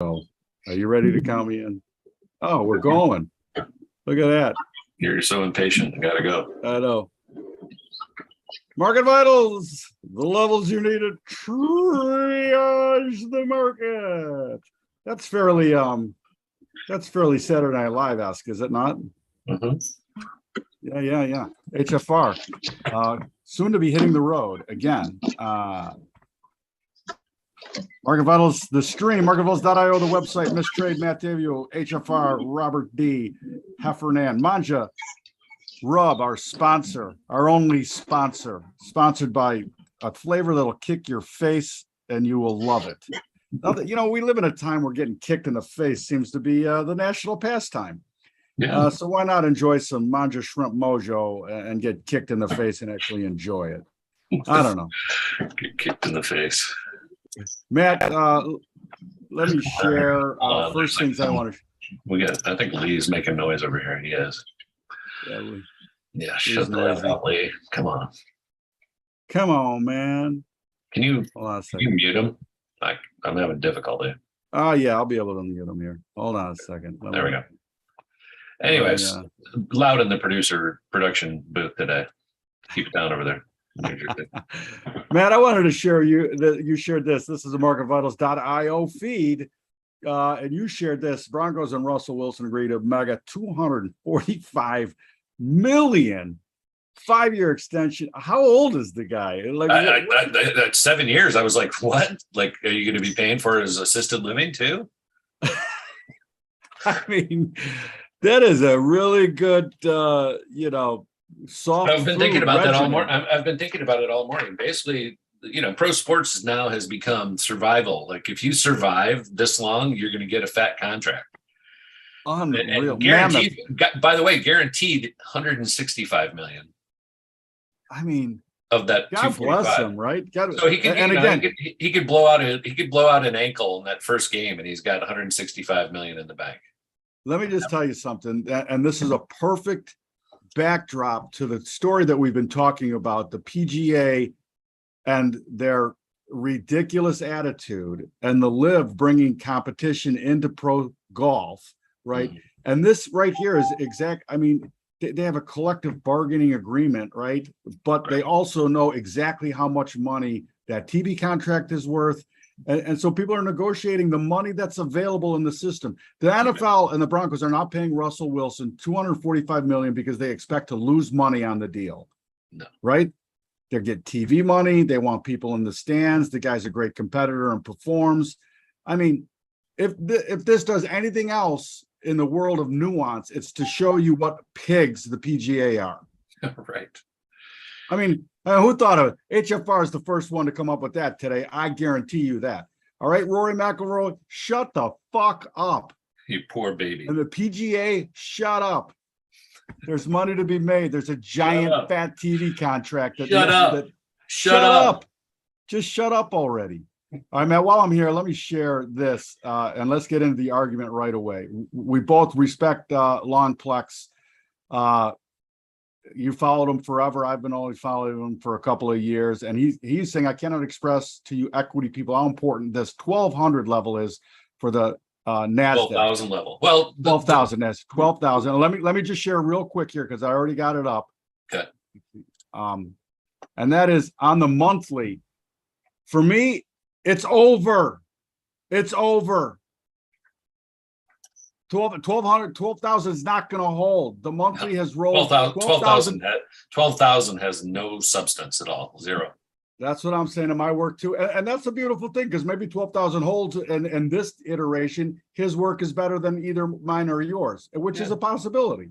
Are you ready to count me in? Oh, we're going. Look at that. You're so impatient. I gotta go. I know. Market vitals, the levels you need to triage the market. That's fairly Saturday Night Live-esque, is it not? Mm-hmm. Yeah. HFR. Soon to be hitting the road again. Market Vitals, the stream, marketvitals.io, the website, Miss Trade, Matt Davio, HFR, Robert D, Heffernan, Manja, Rub, our sponsor, our only sponsor, sponsored by a flavor that'll kick your face and you will love it. Now that, we live in a time where getting kicked in the face seems to be the national pastime. Yeah. So why not enjoy some Manja Shrimp Mojo and get kicked in the face and actually enjoy it? I don't know. Get kicked in the face. Matt, let me share first things I want to. I think Lee's making noise over here. He is. Yeah, shut the hell up, Lee. Come on, man. Can you mute him? I'm having difficulty. Oh yeah, I'll be able to mute him here. Hold on a second. There we go. Anyways, loud in the production booth today. Keep it down over there. Matt, I wanted to share you shared this. This is a marketvitals.io feed. And you shared this. Broncos and Russell Wilson agreed to mega $245 million 5-year extension. How old is the guy? That's 7 years. I was like, what? Like, are you going to be paying for his assisted living too? I mean, that is a really good, soft. I've been thinking about that all morning. I've been thinking about it all morning. Basically, pro sports now has become survival. Like, if you survive this long, you're going to get a fat contract. Unreal. And guaranteed. By the way, guaranteed $165 million. I mean, of that. God bless him, right? So he could blow out an ankle in that first game, and he's got $165 million in the bank. Let me just tell you something, and this is a perfect backdrop to the story that we've been talking about, the PGA and their ridiculous attitude, and the LIV bringing competition into pro golf, right? Mm-hmm. And this right here is exact. I mean, they have a collective bargaining agreement, right? But they also know exactly how much money that TV contract is worth. And so people are negotiating the money that's available in the system. The NFL and the Broncos are not paying Russell Wilson $245 million because they expect to lose money on the deal. No. Right? They get TV money. They want people in the stands. The guy's a great competitor and performs. I mean, if this does anything else in the world of nuance, it's to show you what pigs the PGA are. Right. I mean, who thought of it? HFR is the first one to come up with that today. I guarantee you that. All right, Rory McIlroy, shut the fuck up. You poor baby. And the PGA, shut up. There's money to be made. There's a giant fat TV contract. Shut up. Just shut up already. All right, Matt, while I'm here, let me share this, and let's get into the argument right away. We both respect Lon Plex. You followed him forever. I've been only following him for a couple of years. And he's saying, I cannot express to you equity people how important this 1,200 level is for the NASDAQ. 12,000 level. Well, 12,000, that's 12,000. Let me just share real quick here because I already got it up. Okay. And that is on the monthly. For me, it's over. It's over. 12,000 is not going to hold. The monthly has rolled. 12,000 has no substance at all. Zero. That's what I'm saying in my work too. And that's a beautiful thing because maybe 12,000 holds and this iteration, his work is better than either mine or yours, which is a possibility.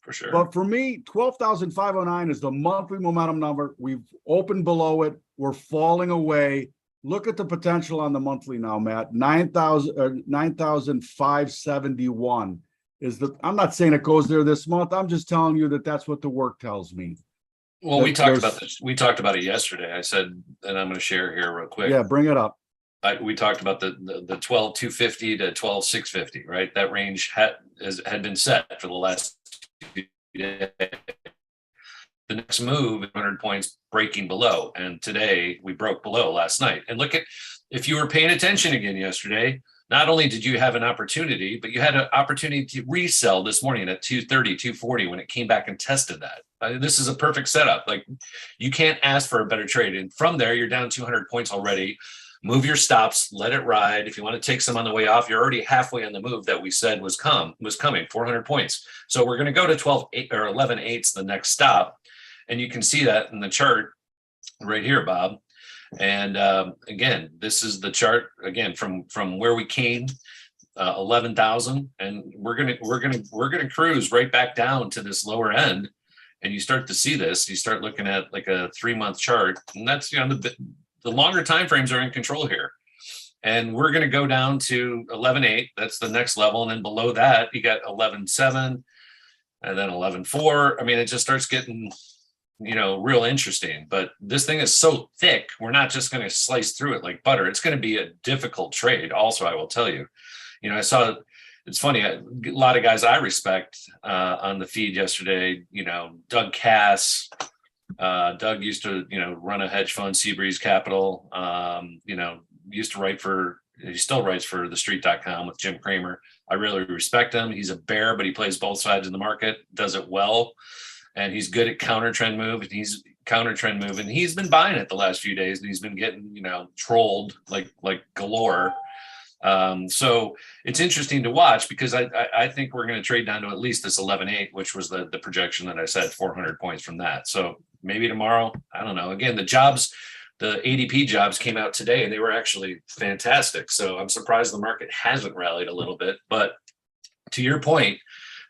For sure. But for me, 12,509 is the monthly momentum number. We've opened below it. We're falling away. Look at the potential on the monthly now, Matt. 9,571 is the. I'm not saying it goes there this month. I'm just telling you that that's what the work tells me. Well, we talked about this. We talked about it yesterday. I said, and I'm going to share here real quick. Yeah, bring it up. We talked about the 12,250 to 12,650, right? That range had been set for the last 2 days. The next move, 100 points breaking below. And today we broke below last night. And look at, if you were paying attention again yesterday, not only did you have an opportunity, but you had an opportunity to resell this morning at 230, 240 when it came back and tested that. This is a perfect setup. Like, you can't ask for a better trade. And from there, you're down 200 points already. Move your stops, let it ride. If you want to take some on the way off, you're already halfway on the move that we said was coming, 400 points. So we're going to go to 12 or 11 eighths the next stop. And you can see that in the chart right here, Bob. And again, this is the chart again from where we came, 11,000, and we're gonna cruise right back down to this lower end. And you start to see this. You start looking at like a 3-month chart, and that's, you know, the longer time frames are in control here. And we're going to go down to 11.8. That's the next level, and then below that you got 11.7, and then 11.4. I mean, it just starts getting, you know, real interesting. But this thing is so thick, we're not just going to slice through it like butter. It's going to be a difficult trade. Also, I will tell you, you know, I saw, it's funny, a lot of guys I respect on the feed yesterday, you know, Doug Cass. Doug used to, you know, run a hedge fund, Seabreeze Capital. You know, used to write for, he still writes for thestreet.com with Jim Cramer. I really respect him. He's a bear, but he plays both sides of the market, does it well. And he's good at counter trend move. And he's been buying it the last few days, and he's been getting, you know, trolled like galore. So it's interesting to watch, because I think we're going to trade down to at least this 11.8, which was the projection that I said, 400 points from that. So maybe tomorrow, I don't know. Again, the ADP jobs came out today, and they were actually fantastic. So I'm surprised the market hasn't rallied a little bit. But to your point,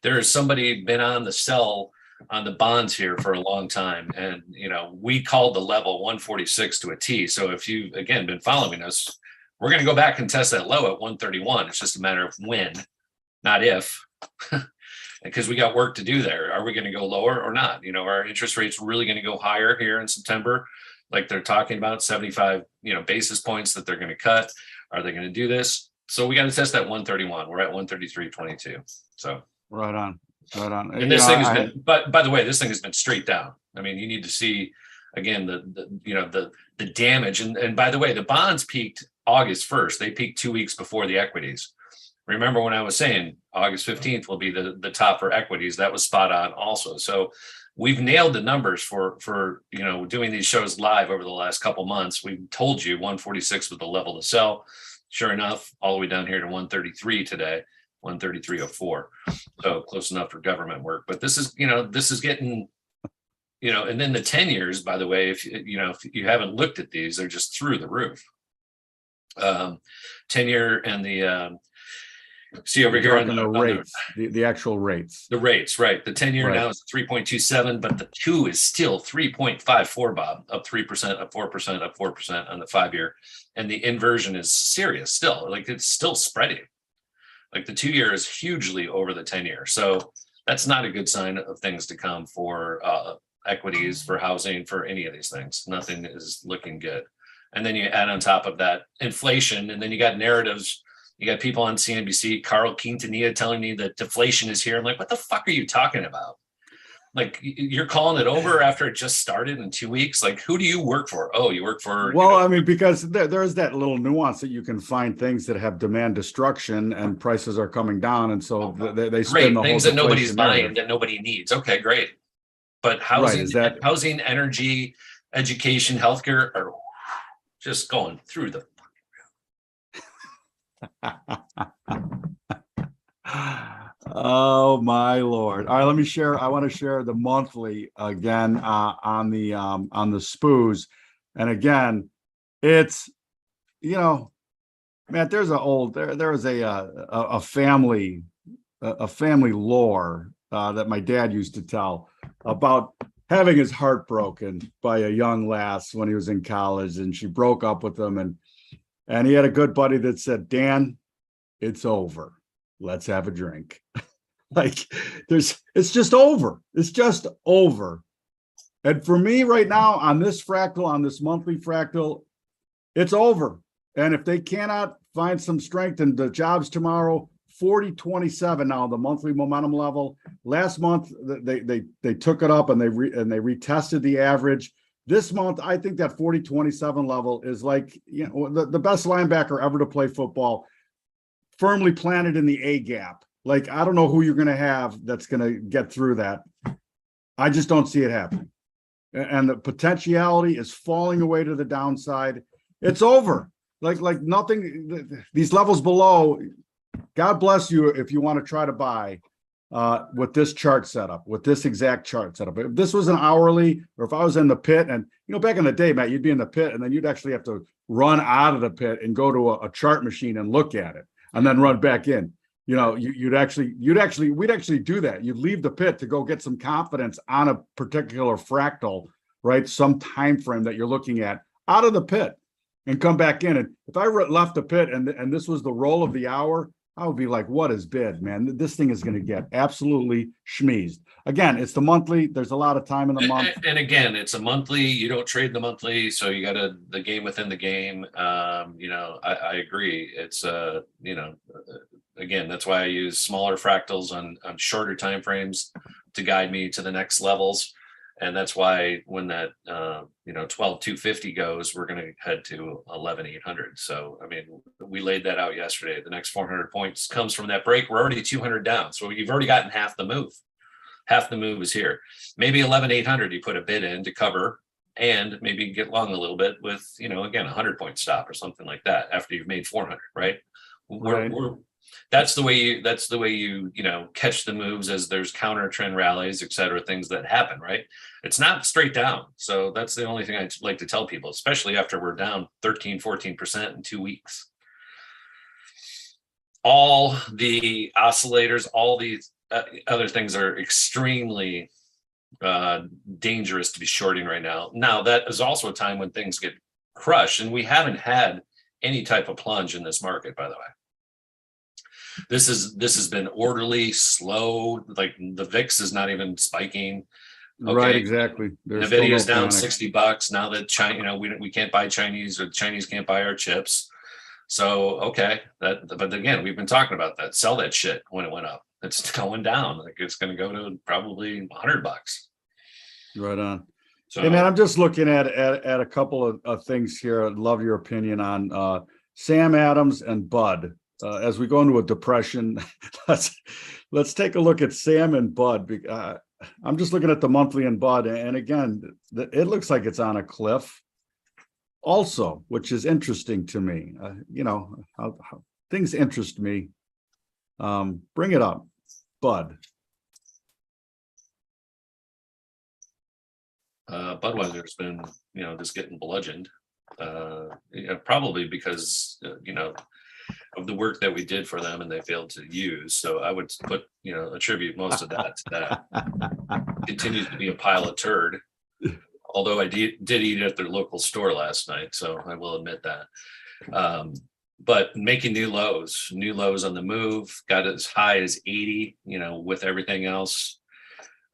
there is somebody been on the sell on the bonds here for a long time. And, you know, we called the level 146 to a T. So if you've, again, been following us, we're going to go back and test that low at 131. It's just a matter of when, not if, because we got work to do there. Are we going to go lower or not? You know, our interest rates really going to go higher here in September, like they're talking about 75, you know, basis points that they're going to cut. Are they going to do this? So we got to test that 131. We're at 133.22. So Right on. and this thing has been, but by the way, this thing has been straight down. I mean, you need to see again the damage. And by the way, the bonds peaked August 1st. They peaked 2 weeks before the equities. Remember when I was saying August 15th will be the top for equities? That was spot on also. So we've nailed the numbers for you know, doing these shows live over the last couple months. We've told you 146 was the level to sell. Sure enough, all the way down here to 133 today. 133.04, so close enough for government work. But this is, you know, this is getting, you know, and then the 10 years, by the way, if you haven't looked at these, they're just through the roof. 10-year and the see over here on the rates, the actual rates. The rates, right? The 10-year now is 3.27, but the 2 is still 3.54, Bob, up 3%, up 4%, up 4% on the 5-year, and the inversion is serious still. Like, it's still spreading. Like, the 2-year is hugely over the 10-year. So that's not a good sign of things to come for equities, for housing, for any of these things. Nothing is looking good. And then you add on top of that inflation, and then you got narratives. You got people on CNBC, Carl Quintanilla, telling me that deflation is here. I'm like, what the fuck are you talking about? Like, you're calling it over after it just started in 2 weeks? Like, who do you work for? Oh, you work for... Well, you know, I mean, because there's that little nuance that you can find things that have demand destruction and prices are coming down. And so they spend the things whole that nobody's buying, narrative. that nobody needs. Okay, great. But housing, right, housing, energy, education, healthcare are just going through the... Oh my Lord. All right, let me share. I want to share the monthly again on the SPOOs. And again, it's, you know, man, there's there was a family lore that my dad used to tell about having his heart broken by a young lass when he was in college, and she broke up with him, and he had a good buddy that said, Dan, it's over. Let's have a drink. Like, it's just over. It's just over. And for me right now on this fractal, on this monthly fractal, it's over. And if they cannot find some strength in the jobs tomorrow, 40.27 now, the monthly momentum level. Last month, they took it up and they retested the average. This month, I think that 40.27 level is like, you know, the best linebacker ever to play football. firmly planted in the A gap. Like, I don't know who you're going to have that's going to get through that. I just don't see it happening. And the potentiality is falling away to the downside. It's over. Like nothing, these levels below, God bless you if you want to try to buy with this chart setup, with this exact chart setup. If this was an hourly, or if I was in the pit, and back in the day, Matt, you'd be in the pit and then you'd actually have to run out of the pit and go to a chart machine and look at it and then run back in. We'd actually do that. You'd leave the pit to go get some confidence on a particular fractal, right? Some time frame that you're looking at out of the pit and come back in. And if I left the pit and this was the roll of the hour, I would be like, what is bid, man? This thing is going to get absolutely schmeezed. Again, it's the monthly. There's a lot of time in the month. And again, it's a monthly. You don't trade the monthly, so you got the game within the game. I agree. It's again, that's why I use smaller fractals on shorter time frames to guide me to the next levels. And that's why when that 12,250 goes, we're going to head to 11,800. So, I mean, we laid that out yesterday. The next 400 points comes from that break. We're already 200 down. So you've already gotten half the move. Half the move is here. Maybe 11,800 you put a bid in to cover and maybe get long a little bit with, again, 100-point stop or something like that after you've made 400, right? Right. That's the way you catch the moves as there's counter trend rallies, et cetera, things that happen, right? It's not straight down. So that's the only thing I'd like to tell people, especially after we're down 13-14% in 2 weeks. All the oscillators, all these other things are extremely dangerous to be shorting right now. Now, that is also a time when things get crushed, and we haven't had any type of plunge in this market, by the way. This has been orderly, slow. Like the VIX is not even spiking. Okay. Right, exactly. NVDA is down $60 now that China, we can't buy Chinese, or the Chinese can't buy our chips. So okay, but again, we've been talking about that. Sell that shit when it went up. It's going down. Like it's going to go to probably $100. Right on. So, hey man, I'm just looking at a couple of things here. I'd love your opinion on Sam Adams and Bud. As we go into a depression, let's take a look at Sam and Bud. I'm just looking at the monthly and Bud, and again, it looks like it's on a cliff. Also, which is interesting to me. How things interest me. Bring it up, Bud. Budweiser's been, just getting bludgeoned. Probably because of the work that we did for them and they failed to use. So I would attribute most of that to that. Continues to be a pile of turd. Although I did eat at their local store last night, so I will admit that. But making new lows on the move, got as high as 80, with everything else.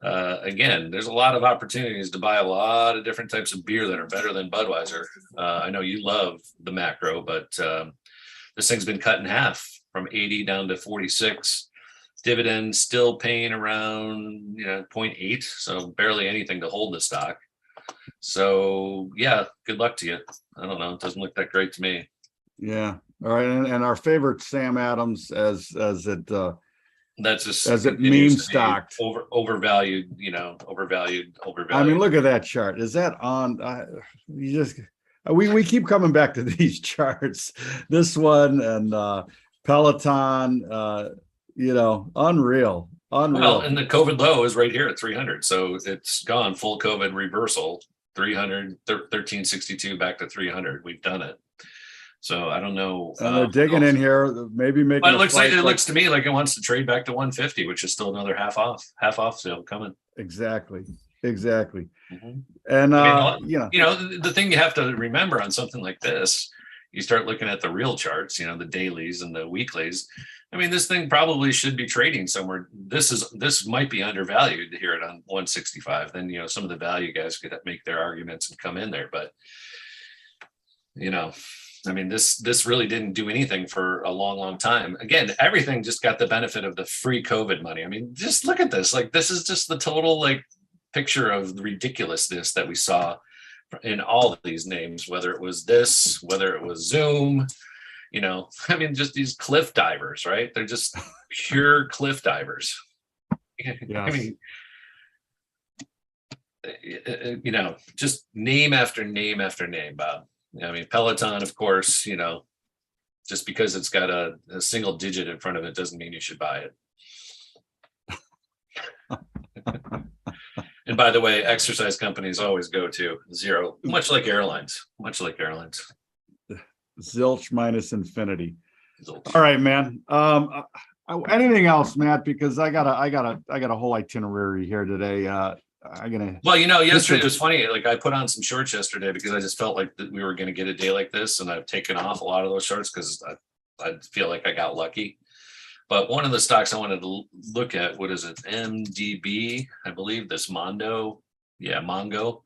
Again, there's a lot of opportunities to buy a lot of different types of beer that are better than Budweiser. I know you love the macro, but this thing's been cut in half from 80 down to 46. Dividend still paying around 0.8, so barely anything to hold the stock. So yeah, good luck to you. I don't know, it doesn't look that great to me. Yeah. All right, and our favorite Sam Adams as it that's just as it meme stocked, overvalued. I mean, look at that chart. Is that on? We keep coming back to these charts. This one and Peloton. Unreal. Well, and the COVID low is right here at 300, so it's gone full COVID reversal. 300, 1362 back to 300. We've done it. So I don't know. And they're digging in here, maybe making. But it looks to me like it wants to trade back to 150, which is still another half off sale coming. Exactly. Mm-hmm. And the thing you have to remember on something like this, you start looking at the real charts, the dailies and the weeklies. I mean, this thing probably should be trading somewhere. This might be undervalued here at 165. Then some of the value guys could make their arguments and come in there, but I mean, this really didn't do anything for a long, long time. Again, everything just got the benefit of the free COVID money. I mean, just look at this. Like, this is just the total picture of the ridiculousness that we saw in all of these names, whether it was this, whether it was Zoom, I mean, just these cliff divers, right? They're just pure cliff divers. I Yes. mean, just name after name after name, Bob. I mean, Peloton, of course, just because it's got a single digit in front of it doesn't mean you should buy it. And by the way, exercise companies always go to zero, much like airlines. Zilch minus infinity. Zilch. All right, man. Anything else, Matt? Because I got a whole itinerary here today. Well, yesterday it was funny. Like I put on some shorts yesterday because I just felt like that we were going to get a day like this, and I've taken off a lot of those shorts because I feel like I got lucky. But one of the stocks I wanted to look at, what is it? MDB, I believe. This Mondo, Mongo.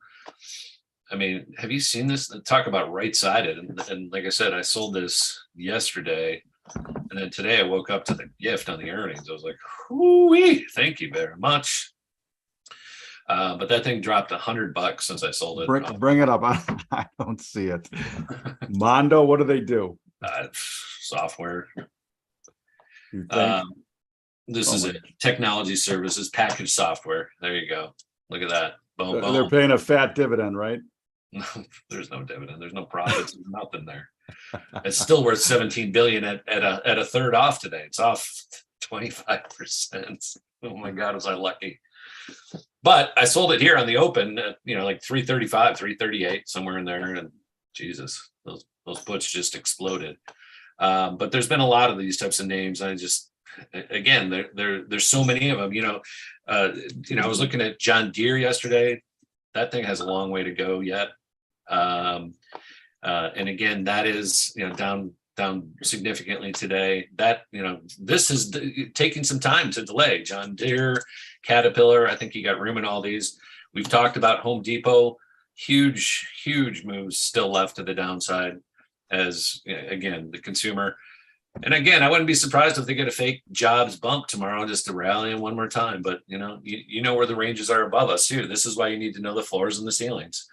I mean, have you seen this? Talk about right-sided. And like I said, I sold this yesterday, and then today I woke up to the gift on the earnings. I was like, "Whoo-wee, thank you very much." But that thing dropped $100 since I sold it. Bring it up. I don't see it. Mondo, what do they do? Software. You think? This is it. Technology services, packaged software. There you go. Look at that. Boom, boom. They're paying a fat dividend, right? No, there's no dividend. There's no profits. There's nothing there. It's still worth 17 billion at a third off today. It's off 25%. Oh my God, was I lucky? But I sold it here on the open at like 335, 338, somewhere in there. And Jesus, those puts just exploded. But there's been a lot of these types of names. I just, again, there's so many of them. I was looking at John Deere yesterday. That thing has a long way to go yet. And again, that is down significantly today. That this is taking some time to delay. John Deere, Caterpillar. I think you got room in all these. We've talked about Home Depot. Huge moves still left to the downside. As again, the consumer, and again, I wouldn't be surprised if they get a fake jobs bump tomorrow just to rally in one more time. But you know where the ranges are above us too. This is why you need to know the floors and the ceilings.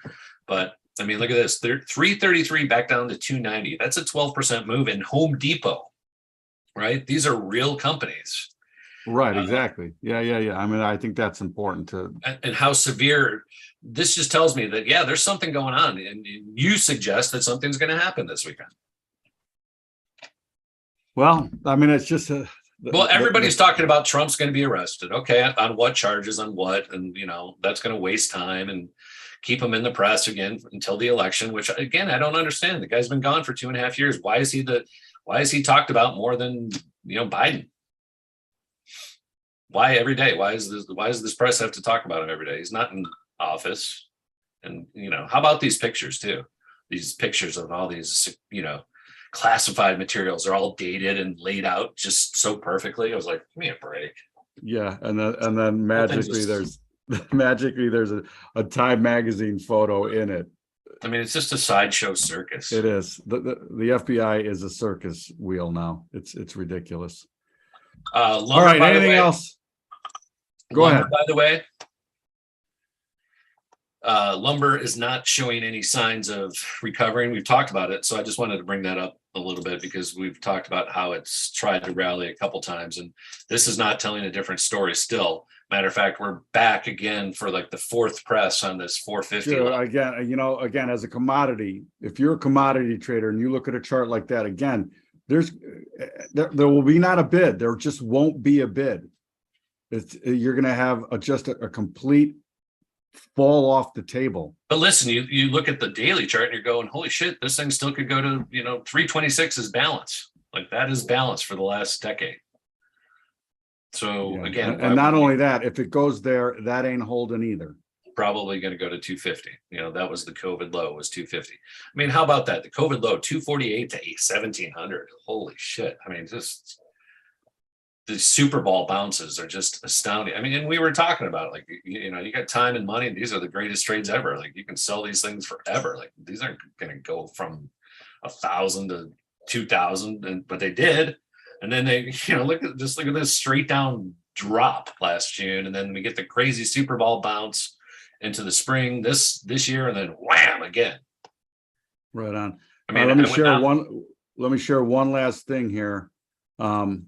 But I mean, look at this. They're 333 back down to 290. That's a 12% move in Home Depot, right? These are real companies. Right, exactly. Yeah. I mean, I think that's important to. And how severe. This just tells me that, there's something going on. And you suggest that something's going to happen this weekend. Well, I mean, it's just everybody's talking about Trump's going to be arrested. Okay. On what charges, on what? And, that's going to waste time and keep him in the press again until the election, which again, I don't understand. The guy's been gone for 2.5 years. Why is he talked about more than, Biden? Why every day? Why does this press have to talk about him every day? He's not in office. And, how about these pictures too? These pictures of all these, classified materials are all dated and laid out just so perfectly. I was like, give me a break. Yeah. And then magically there's a Time magazine photo in it. I mean, it's just a sideshow circus. It is. The FBI is a circus wheel now. It's ridiculous. Lumber, all right. Anything else? Go ahead. By the way, lumber is not showing any signs of recovering. We've talked about it, so I just wanted to bring that up a little bit because we've talked about how it's tried to rally a couple times, and this is not telling a different story still. Matter of fact, we're back again for like the fourth press on this 450. Sure. Again, as a commodity, if you're a commodity trader and you look at a chart like that, again, there will be not a bid. There just won't be a bid. You're going to have just a complete fall off the table. But listen, you look at the daily chart and you're going, holy shit, this thing still could go to 326 is balance. Like that is balance for the last decade. So again, and not only that, if it goes there, that ain't holding either. Probably going to go to 250. That was the COVID low, was 250. I mean, how about that? The COVID low, 248 to 1700. Holy shit. I mean, just the Super Bowl bounces are just astounding. I mean, and we were talking about it, like, you got time and money. These are the greatest trades ever. Like you can sell these things forever. Like these aren't going to go from 1,000 to 2,000, but they did. And then they, look at this straight down drop last June. And then we get the crazy Super Bowl bounce into the spring this year, and then wham again. Right on. I mean, let me share one. let me share one last thing here. Again,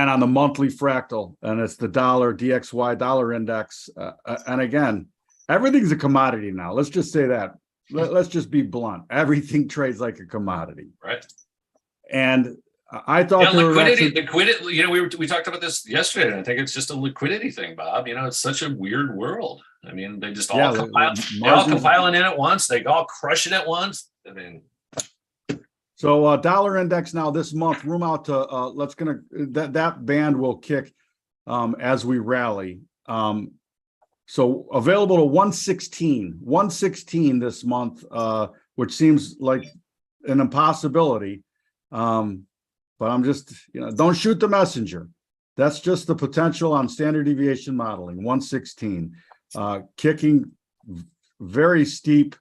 on the monthly fractal, and it's the dollar DXY dollar index. And again, everything's a commodity now. Let's just say that. Let's just be blunt. Everything trades like a commodity. Right. And I thought Yeah, there were liquidity, actually, you know, we talked about this yesterday, and I think it's just a liquidity thing, Bob. You know, it's such a weird world. I mean, they just all Yeah, compile, they all margins- compile it in at once. They all crush it at once. I mean, so dollar index now this month, room out to that band will kick as we rally. So available to 116 this month, which seems like an impossibility. But I'm just, don't shoot the messenger. That's just the potential on standard deviation modeling, 116, kicking very steep.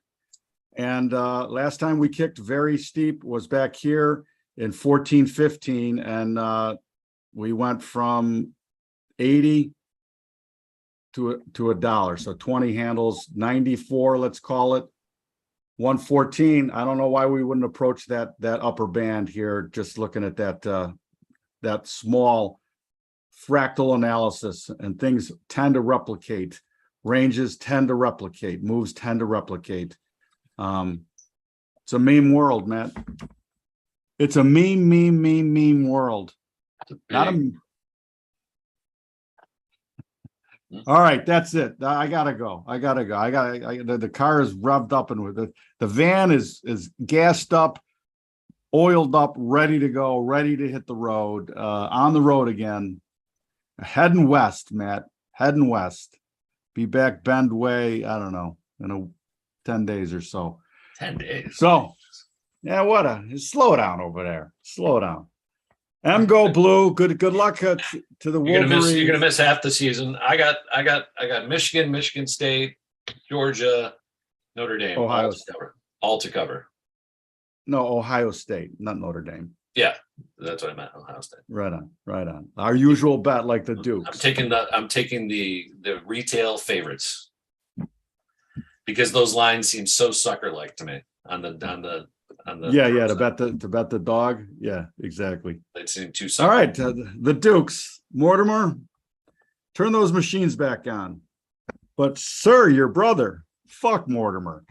And last time we kicked very steep was back here in 14-15. And we went from 80 to $1. So 20 handles, 94, let's call it. 114. I don't know why we wouldn't approach that upper band here, just looking at that small fractal analysis, and things tend to replicate. Ranges tend to replicate, moves tend to replicate. It's a meme world, Matt. It's a meme world. Not a. All right, that's it. I gotta go. The car is revved up, and the van is gassed up, oiled up, ready to go, ready to hit the road. On the road again, heading west, Matt. Heading west. Be back Bend Way. I don't know, 10 days or so. 10 days. So, yeah, slow down over there. Slow down. Go Blue. Good luck to the Wolverines. You're gonna miss half the season. I got Michigan, Michigan State, Georgia, Notre Dame, Ohio all to cover. No, Ohio State, not Notre Dame. Yeah, that's what I meant. Ohio State. Right on. Our usual bet, like the Dukes. I'm taking the retail favorites because those lines seem so sucker-like to me on the Yeah, to bet the dog. Yeah, exactly. They seem too All sucker. right, the Dukes. Mortimer, turn those machines back on. But sir, your brother, fuck Mortimer.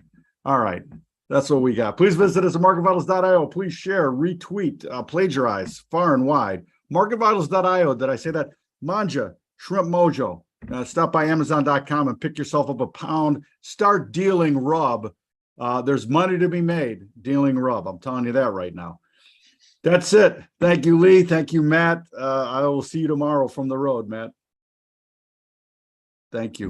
All right, that's what we got. Please visit us at marketvitals.io. Please share, retweet, plagiarize far and wide. Marketvitals.io. Did I say that? Manja, Shrimp Mojo. Stop by Amazon.com and pick yourself up a pound. Start dealing rub. There's money to be made dealing rub. I'm telling you that right now. That's it. Thank you, Lee. Thank you, Matt. I will see you tomorrow from the road, Matt. Thank you.